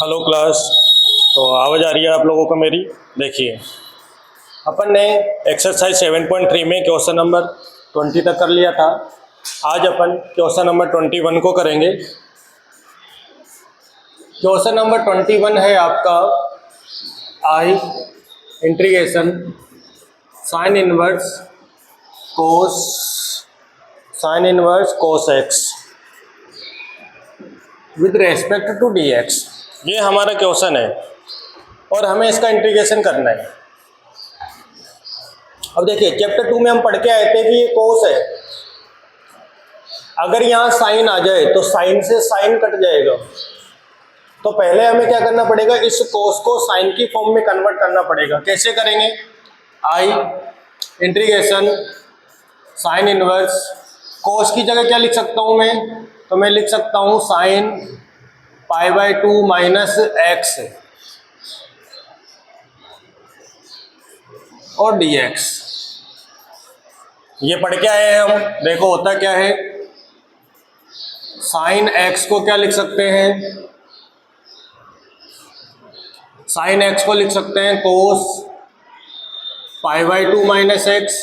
Hello class. तो आवाज़ आ रही है आप लोगों को मेरी? देखिए, अपन ने एक्सरसाइज 7.3 में क्वेश्चन नंबर 20 तक कर लिया था। आज अपन क्वेश्चन नंबर 21 को करेंगे। क्वेश्चन नंबर 21 है आपका I integration sine inverse cos x with respect to d x. ये हमारा क्वेश्चन है और हमें इसका इंटीग्रेशन करना है। अब देखिए, चैप्टर 2 में हम पढ़ के आए थे कि ये कोस है। अगर यहाँ साइन आ जाए तो साइन से साइन कट जाएगा, तो पहले हमें क्या करना पड़ेगा, इस कोस को साइन की फॉर्म में कन्वर्ट करना पड़ेगा। कैसे करेंगे? आई इंटीग्रेशन साइन इनवर्स कोस की जगह क्या लिख सकता हूँ मैं? तो मैं लिख सकता हूँ साइन π/2 माइनस एक्स और dx। ये पढ़ के आए हैं हम। देखो होता क्या है, साइन x को क्या लिख सकते हैं? साइन x को लिख सकते हैं कोस π/2 माइनस एक्स,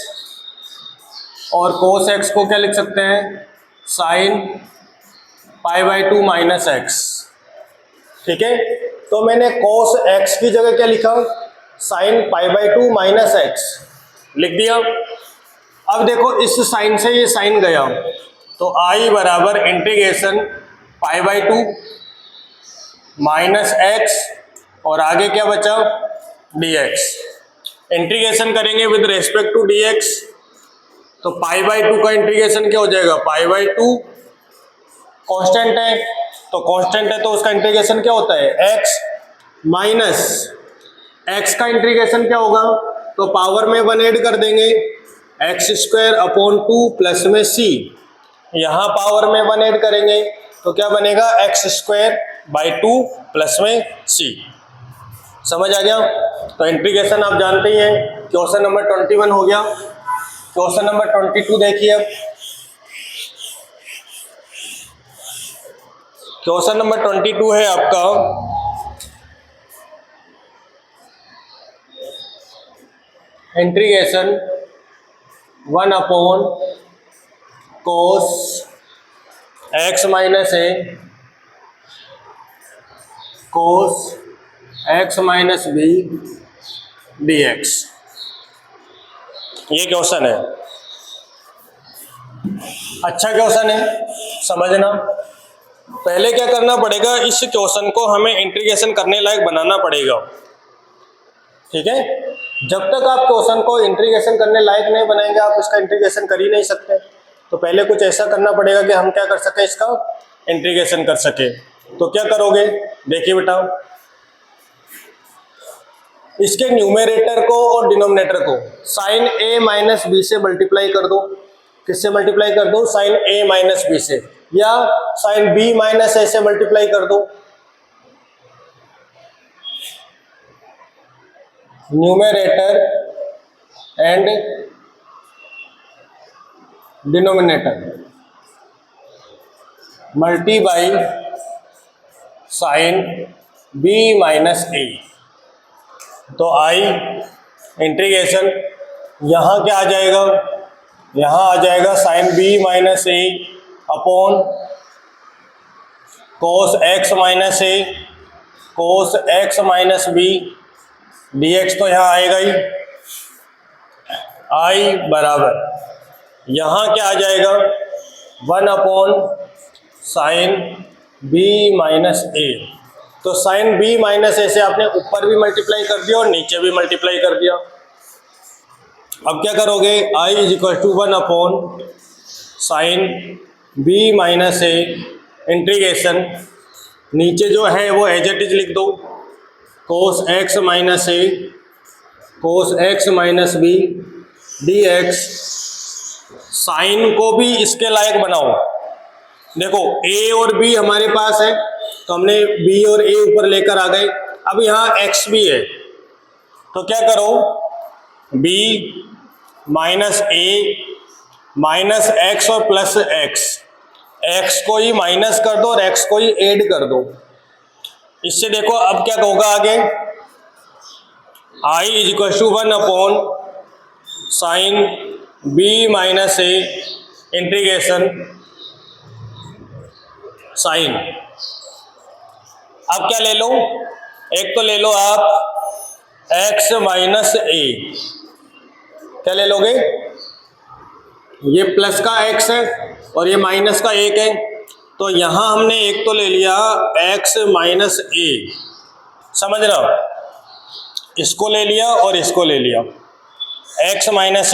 और कोस x को क्या लिख सकते हैं? Sine π/2 minus x. ठीक है, तो मैंने कोस x की जगह क्या लिखा? साइन π/2 माइनस एक्स लिख दिया। अब देखो, इस साइन से ये साइन गया, तो आई बराबर इंटीग्रेशन π/2 माइनस एक्स और आगे क्या बचा? dx। इंटीग्रेशन करेंगे विद रेस्पेक्ट टू dx, तो π/2 का इंटीग्रेशन क्या हो जाएगा? π/2 कांस्टेंट है, तो कांस्टेंट है तो उसका इंटीग्रेशन क्या होता है? x माइनस x का इंटीग्रेशन क्या होगा? तो पावर में 1 ऐड कर देंगे, x² प्लस में c। यहाँ पावर में 1 ऐड करेंगे तो क्या बनेगा? x²/2 प्लस में c। समझ आ गया? तो इंटीग्रेशन आप जानते ही हैं। क्वेश्चन नंबर 21 हो गया। क्वेश्चन नंबर 22 देखिए। अब क्वेश्चन नंबर 22 है आपका integration 1/cos x minus a cos x minus b dx। ये क्वेश्चन है, अच्छा क्वेश्चन है, समझना। पहले क्या करना पड़ेगा, इस क्वेश्चन को हमें इंटीग्रेशन करने लायक बनाना पड़ेगा। ठीक है, जब तक आप क्वेश्चन को इंटीग्रेशन करने लायक नहीं बनाएंगे, आप इसका इंटीग्रेशन कर ही नहीं सकते। तो पहले कुछ ऐसा करना पड़ेगा कि हम क्या कर सके, इसका इंटीग्रेशन कर सके। तो क्या करोगे? देखिए बेटा, इसके न्यूमेरेटर को और डिनोमिनेटर को साइन a माइनस बी से मल्टीप्लाई कर दो। किससे मल्टीप्लाई कर दो? साइन a माइनस बी से, या साइन b माइनस a से मल्टीप्लाई कर दो। Numerator and denominator multi by sine b minus a। तो आई इंटीग्रेशन यहाँ क्या आ जाएगा? यहाँ आ जाएगा sine b minus a upon cos x minus a cos x minus b dx। तो यहाँ आएगा ही आई बराबर, यहाँ क्या आ जाएगा? 1/sin b minus a। तो साइन b माइनस a से आपने ऊपर भी मल्टीप्लाई कर दिया और नीचे भी मल्टीप्लाई कर दिया। अब क्या करोगे? i is equal to 1/sin b minus a integration, नीचे जो है वो एज इट इज लिख दो, cos x minus a cos x minus b dx। Sine को भी इसके लायक बनाओ। देखो a और b हमारे पास है, तो हमने b और a ऊपर लेकर आ गए। अब यहाँ x भी है, तो क्या करो? b minus a minus x और प्लस x, x को ही माइनस कर दो और x को ही ऐड कर दो। इससे देखो अब क्या होगा आगे, I is equal to 1/sin b minus a integration sine. अब क्या ले लो, एक तो ले लो आप x माइनस ए, क्या ले लोगे, ये प्लस का x है और ये माइनस का 1 है, तो यहां हमने एक तो ले लिया x माइनस ए, समझ रहे हो, इसको ले लिया और इसको ले लिया, x माइनस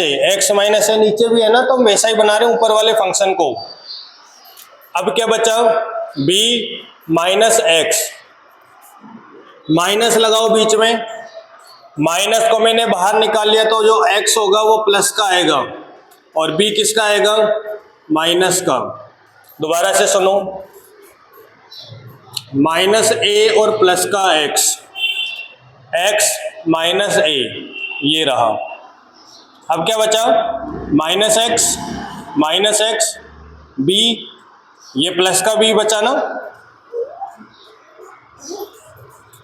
ए नीचे भी है ना, तो हम वैसा ही बना रहे हैं ऊपर वाले फंक्शन को। अब क्या बचा, b माइनस एक्स, माइनस लगाओ बीच में, माइनस को मैंने बाहर निकाल लिया तो जो x होगा वो प्लस का आएगा और b किसका आएगा, माइनस का। दोबारा से सुनो, माइनस ए और प्लस का x माइनस ए, ये रहा। अब क्या बचा, माइनस एक्स b, ये प्लस का b बचा ना,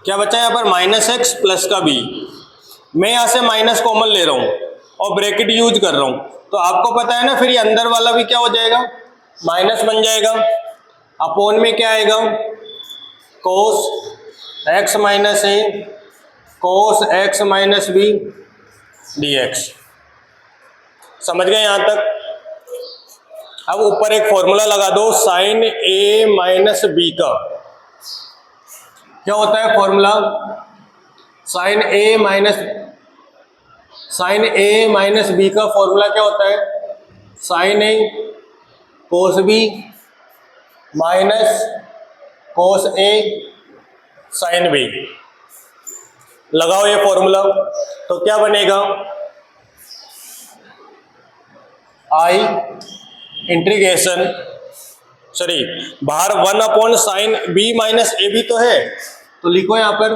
क्या बचा यहाँ पर, माइनस एक्स प्लस का b। मैं यहाँ से माइनस कॉमन ले रहा हूँ और ब्रैकेट यूज कर रहा हूँ, तो आपको पता है ना, फिर ये अंदर वाला भी क्या हो जाएगा, माइनस बन जाएगा। अपोन में क्या आएगा, cos x minus a cos x minus b dx। समझ गए यहाँ तक। अब ऊपर एक फॉर्मूला लगा दो साइन ए माइनस बी का, क्या होता है फॉर्मूला, साइन ए माइनस बी का फॉर्मूला क्या होता है, साइन ए कोस बी माइनस कोस ए साइन बी। लगाओ ये फॉर्मूला, तो क्या बनेगा, आई इंटीग्रेशन, सॉरी बाहर 1/sin b माइनस ए भी तो है, तो लिखो यहाँ पर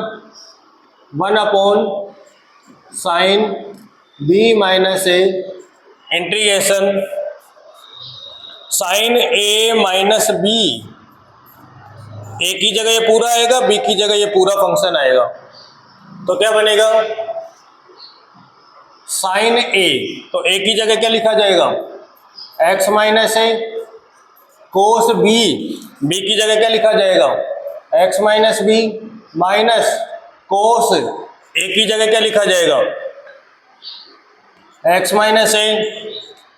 1/sin b minus a integration sign A minus B, ए की जगह ये पूरा आएगा, बी की जगह ये पूरा फंक्शन आएगा, तो क्या बनेगा, साइन ए, तो ए की जगह क्या लिखा जाएगा, x minus a, cos b, b की जगह क्या लिखा जाएगा, x minus b, minus cos a की जगह क्या लिखा जाएगा, x minus a,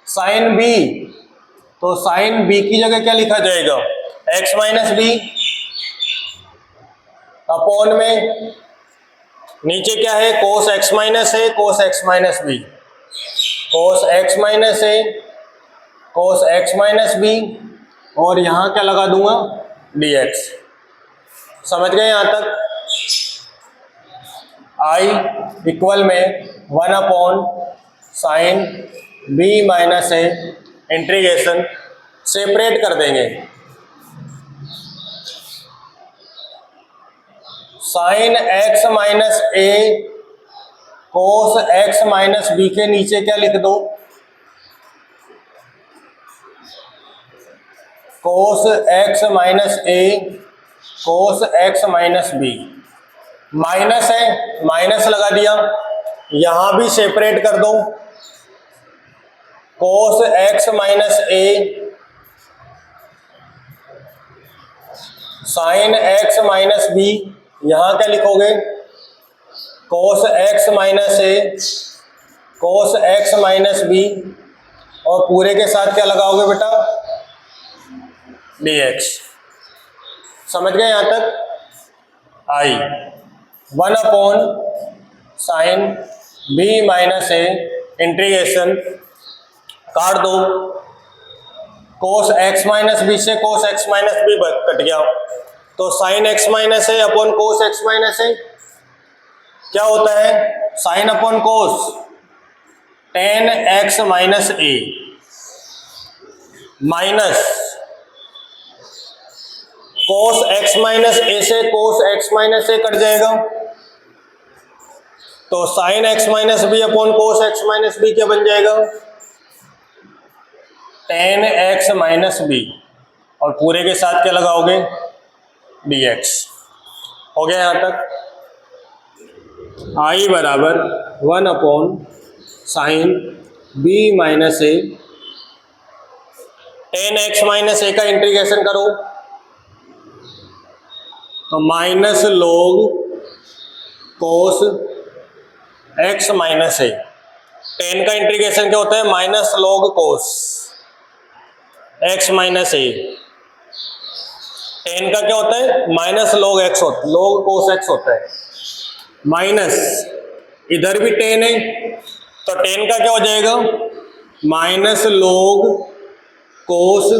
sine b, तो साइन बी की जगह क्या लिखा जाएगा, एक्स माइनस बी, अपॉन में नीचे क्या है, cos x minus a cos x minus b, cos x minus a cos x minus b, और यहां क्या लगा दूंगा, dx। समझ गए यहां तक। आई इक्वल में 1/sin b minus a integration, separate कर देंगे, sine x minus a cos x minus b के नीचे क्या लिख दो, cos x minus a cos x minus b, minus है माइनस लगा दिया, यहां भी सेपरेट कर दो, cos x minus a sine x minus b, यहां क्या लिखोगे, cos x minus a cos x minus b, और पूरे के साथ क्या लगाओगे बेटा, dx। समझ गए यहां तक। I 1/sin b minus a integration, काट दो, कोस एक्स माइनस बी से cos x minus b cut गया, तो sine x minus a upon cos x minus a क्या होता है, sine upon cos tan x minus a, minus cos x minus a से cos x minus a cut जाएगा, तो sine x minus B upon cos x minus b क्या बन जाएगा, tan x minus b, और पूरे के साथ क्या लगाओगे, dx। हो गया यहाँ तक। आई बराबर 1/sin b minus a, tan x minus a का इंटीग्रेशन करो तो minus log cos x minus a. Tan का इंटीग्रेशन क्या होता है? Minus log cos x minus a. Tan का क्या होता है? माइनस लोग एक्स होता, लोग कोस एक्स होता है। माइनस इधर भी टेन है तो टेन का क्या हो जाएगा? Minus log cos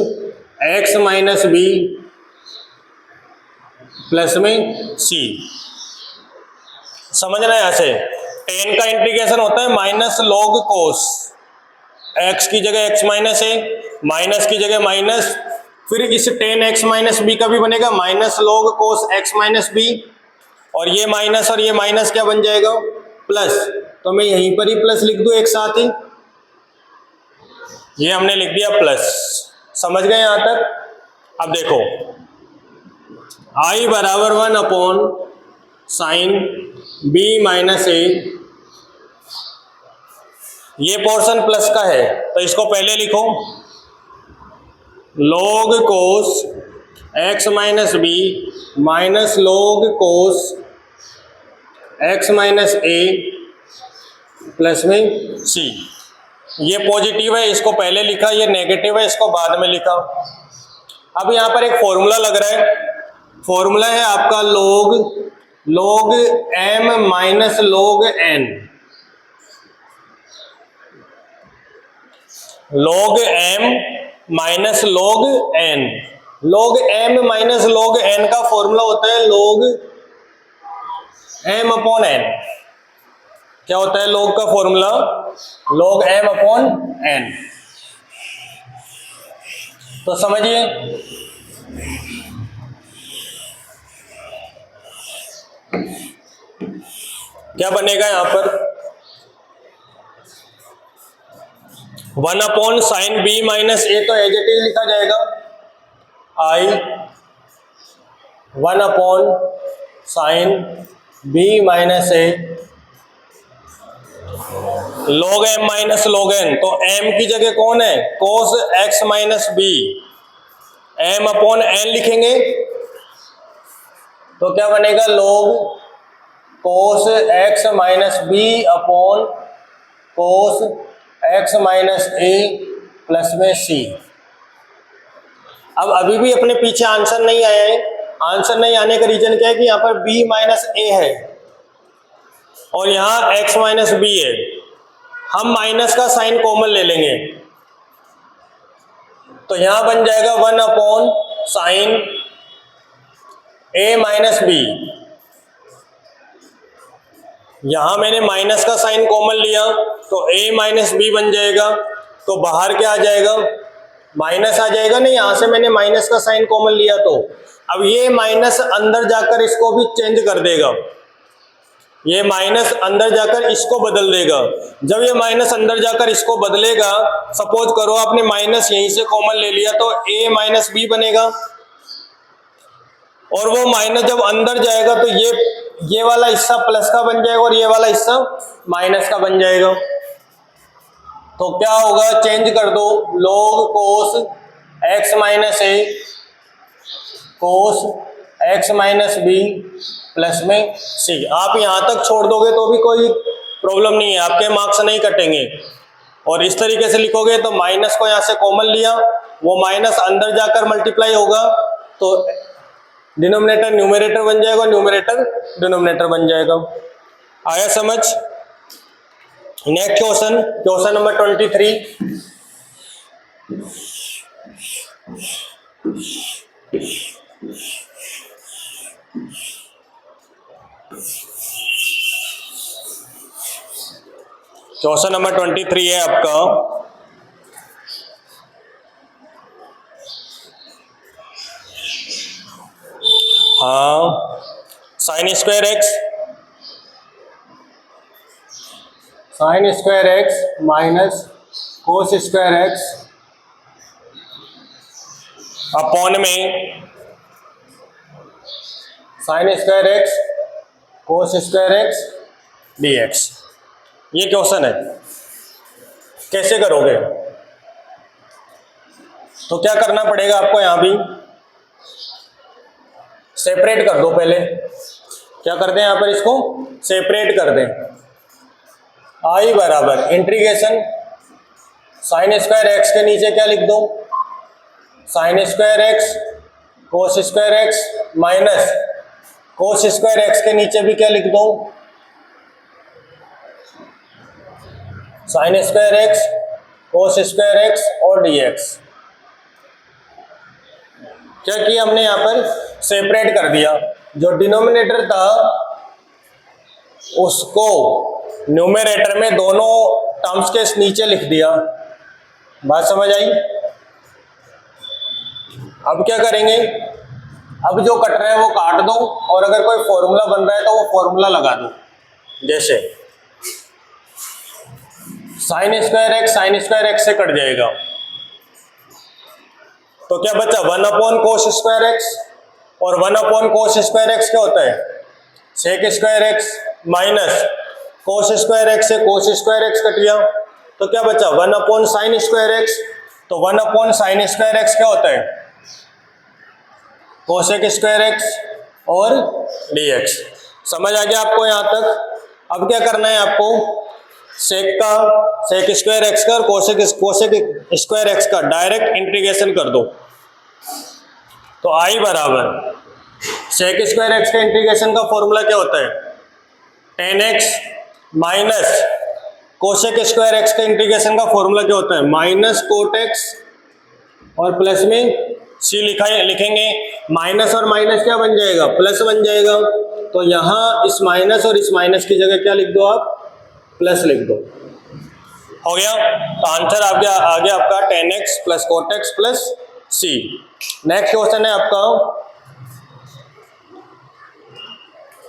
x minus b plus में सी। समझना है? ऐसे टेन का इंटीग्रेशन होता है माइनस लॉग कोस, एक्स की जगह एक्स माइनस है, माइनस की जगह माइनस, फिर इस टेन एक्स माइनस बी का भी बनेगा minus log cos x minus b, और ये माइनस क्या बन जाएगा? प्लस। तो मैं यहीं पर ही प्लस लिख दूं एक साथ ही, ये हमने लिख दिया प्लस। समझ गए यहां तक? अब देखो आई बराबर 1/sin b माइनस ए, ये पोर्शन प्लस का है तो इसको पहले लिखो log cos x minus b minus log cos x minus ए प्लस में c। ये पॉजिटिव है इसको पहले लिखा, ये नेगेटिव है इसको बाद में लिखा। अब यहाँ पर एक फॉर्मूला लग रहा है, फॉर्मूला है आपका log m minus log n। log m minus log n, log m minus log n का फॉर्मूला होता है log m अपॉन n। क्या होता है log का formula? log m upon n। तो समझिए क्या बनेगा यहां पर? 1/sin b माइनस ए तो एज इट इज लिखा जाएगा आई 1/sin b माइनस ए log m minus log n। तो m की जगह कौन है? cos x minus B, m upon n लिखेंगे तो क्या बनेगा? log cos x minus B upon cos x minus ए प्लस में c। अब अभी भी अपने पीछे आंसर नहीं आया है। आंसर नहीं आने का रीजन क्या है कि यहाँ पर b माइनस ए है और यहाँ x माइनस बी है। हम माइनस का साइन कॉमन ले लेंगे तो यहां बन जाएगा 1/sin a माइनस बी। यहां मैंने माइनस का साइन कॉमन लिया तो a माइनस बी बन जाएगा, तो बाहर क्या आ जाएगा? माइनस आ जाएगा। नहीं, यहां से मैंने माइनस का साइन कॉमन लिया तो अब ये माइनस अंदर जाकर इसको भी चेंज कर देगा, ये माइनस अंदर जाकर इसको बदल देगा। जब ये माइनस अंदर जाकर इसको बदलेगा, सपोज करो आपने माइनस यहीं से कॉमन ले लिया तो a माइनस बी बनेगा, और वो माइनस जब अंदर जाएगा तो ये वाला हिस्सा प्लस का बन जाएगा और ये वाला हिस्सा माइनस का बन जाएगा। तो क्या होगा? चेंज कर दो, log cos x minus a cos x minus b plus में सी। आप यहां तक छोड़ दोगे तो भी कोई प्रॉब्लम नहीं है, आपके मार्क्स नहीं कटेंगे। और इस तरीके से लिखोगे तो माइनस को यहां से कॉमन लिया, वो माइनस अंदर जाकर मल्टीप्लाई होगा तो डिनोमिनेटर न्यूमरेटर बन जाएगा, न्यूमरेटर डिनोमिनेटर बन जाएगा। आया समझ? Next question, question number 23। Question number 23 है आपका, हाँ, sine square x minus cos square x upon में sine square x cos square x dx। ये क्वेश्चन है, कैसे करोगे? तो क्या करना पड़ेगा आपको, यहां भी सेपरेट कर दो पहले। क्या कर दें यहां पर, इसको सेपरेट कर दें। आई बराबर इंटीग्रेशन साइन स्क्वायर एक्स के नीचे क्या लिख दो, sign square x cos square x minus cos square x के नीचे भी क्या लिख दो, sign square x cos square x और dx। क्या किया हमने यहां पर, सेपरेट कर दिया। जो डिनोमिनेटर था उसको न्यूमरेटर में दोनों टर्म्स के नीचे लिख दिया। बात समझ आई? अब क्या करेंगे, अब जो कट रहा है वो काट दो, और अगर कोई फॉर्मूला बन रहा है तो वो फॉर्मूला लगा दो। जैसे साइन स्क्वायर एक्स से कट जाएगा, तो क्या बचा 1 अपॉन कोस स्क्वायर एक्स, और 1 अपॉन कोस स्क्वायर एक्स क्या होता है, sec square x minus cos square x से कोस स्क्वायर एक्स कट गया, तो क्या बचा 1 अपॉन साइन स्क्वायर एक्स। तो 1 अपॉन साइन स्क्वायर एक्स क्या होता है, कोसेक स्क्वायर एक्स और dx। समझ आ गया आपको यहां तक? अब क्या करना है आपको, सेक स्क्वायर एक्स का और कोसेक स्क्वायर एक्स का डायरेक्ट इंटीग्रेशन कर दो। तो आई बराबर सेक स्क्वायर एक्स का इंटीग्रेशन का फॉर्मूला क्या होता है, tan x minus cosec square x का इंटीग्रेशन का फॉर्मूला क्या होता है, माइनस कोट एक्स, और प्लस में सी लिखेंगे। माइनस और माइनस क्या बन जाएगा, प्लस बन जाएगा। तो यहां इस माइनस और इस माइनस की जगह क्या लिख दो आप, प्लस लिख दो। हो गया? तो आंसर आ गया आपका tan x plus cot x plus C. Next question है आपका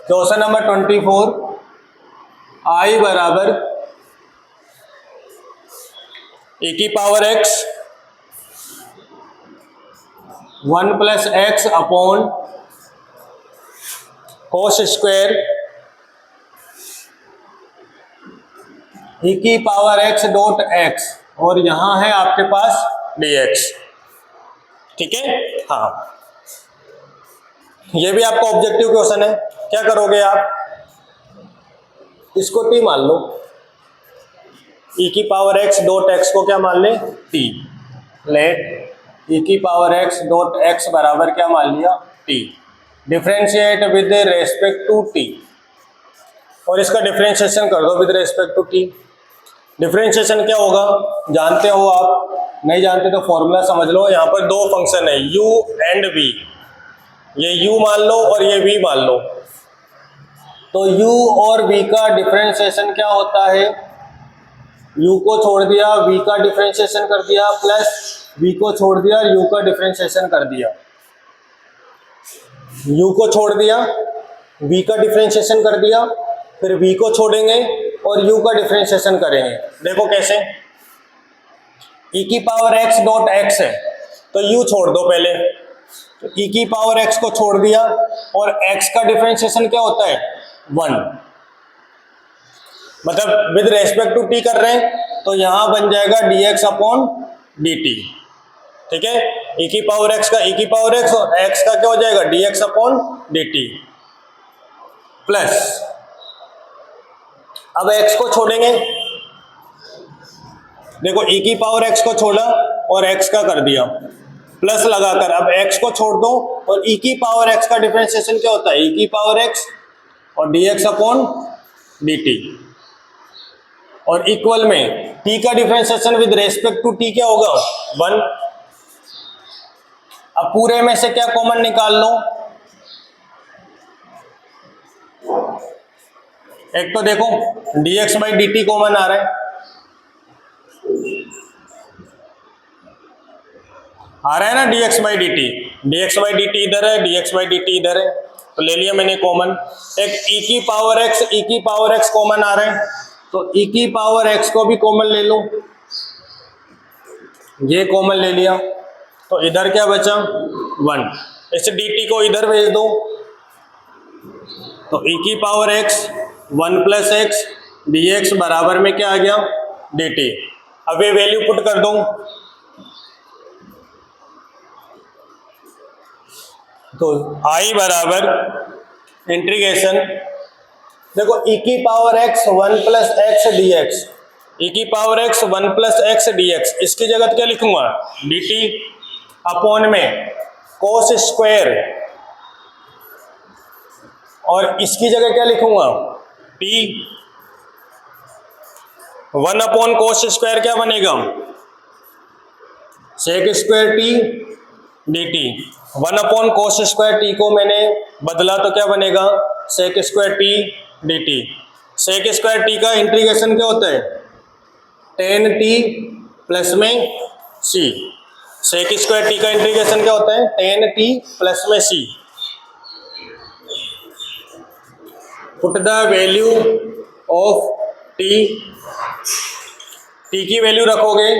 क्वेश्चन नंबर 24। आई बराबर e की power x 1 plus x upon cos square e की पावर x डॉट x, और यहां है आपके पास dx। ठीक है? हाँ, ये भी आपका ऑब्जेक्टिव क्वेश्चन है। क्या करोगे आप, इसको t मान लो, e की पावर x डॉट x को क्या मान ले, t। लेट e की पावर x डॉट x बराबर क्या मान लिया, t। Differentiate with respect to t, और इसका डिफरेंशिएशन कर दो with respect to t। Differentiation क्या होगा, जानते हो आप? नहीं जानते तो फॉर्मूला समझ लो। यहाँ पर दो फंक्शन है u एंड v, ये u मान लो और ये v मान लो। तो u और v का डिफरेंशिएशन क्या होता है, u को छोड़ दिया v का डिफरेंशिएशन कर दिया, प्लस v को छोड़ दिया u का डिफरेंशिएशन कर दिया। u को छोड़ दिया v का डिफरेंशिएशन कर दिया, फिर v को छोड़ेंगे और u का डिफरेंशिएशन करेंगे। देखो कैसे, e की पावर x डॉट x है, तो u छोड़ दो पहले। तो e की पावर x को छोड़ दिया, और x का डिफरेंशिएशन क्या होता है, 1। मतलब विद रेस्पेक्ट टू t कर रहे हैं, तो यहां बन जाएगा dx अपॉन dt। ठीक है? e की पावर x का e की पावर x, और x का क्या हो जाएगा, dx अपॉन dt। प्लस अब x को छोड़ेंगे, देखो e की पावर x को छोड़ा और x का कर दिया, प्लस लगाकर अब x को छोड़ दो, और e की पावर x का डिफरेंशिएशन क्या होता है, e की पावर x और dx अपॉन dt, और इक्वल में t का differentiation with respect to t क्या होगा, 1। अब पूरे में से क्या कॉमन निकाल लो, एक तो देखो dx बाई dt कॉमन आ रहा है, ना dx बाई dt इधर है, dx बाई dt इधर है, तो ले लिया मैंने कॉमन। एक e की पावर x कॉमन आ रहा है, तो e की पावर x को भी कॉमन ले लो, ये कॉमन ले लिया, तो इधर क्या बचा, 1। इस dt को इधर भेज दो, तो e की power x 1 plus x d x बराबर में क्या आ गया, डी टी। अब ये वैल्यू पुट कर दूं तो i बराबर इंटीग्रेशन, देखो e की power x 1 plus x d x, e की power x 1 plus x d x, इसकी जगह क्या लिखूंगा, डी टी अपॉन में कोस स्क्वायर, और इसकी जगह क्या लिखूंगा, t 1 अपॉन कोस स्क्वायर क्या बनेगा, sec square t d t. 1 upon cos square t को मैंने बदला तो क्या बनेगा, sec square t d t. Sec square t का इंटीग्रेशन क्या होता है, टेन टी प्लस में सी। सेक स्क्वायर टी का इंटीग्रेशन क्या होता है, टेन टी प्लस में C. Put the value of t, t की वैल्यू रखोगे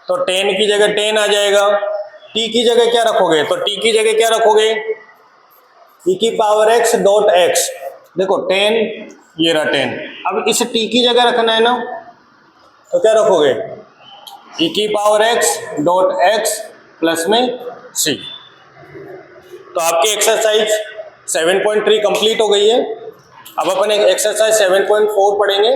तो टेन की जगह टेन आ जाएगा, टी की जगह क्या रखोगे, तो टी की जगह क्या रखोगे, ई की पावर एक्स डॉट एक्स, देखो टेन, ये रहा टेन। अब इस टी की जगह रखना है ना, तो क्या रखोगे, ई की power x dot x plus में सी। तो आपकी एक्सरसाइज 7.3 कंप्लीट हो गई है। अब अपन एक एक्सरसाइज 7.4 पढ़ेंगे।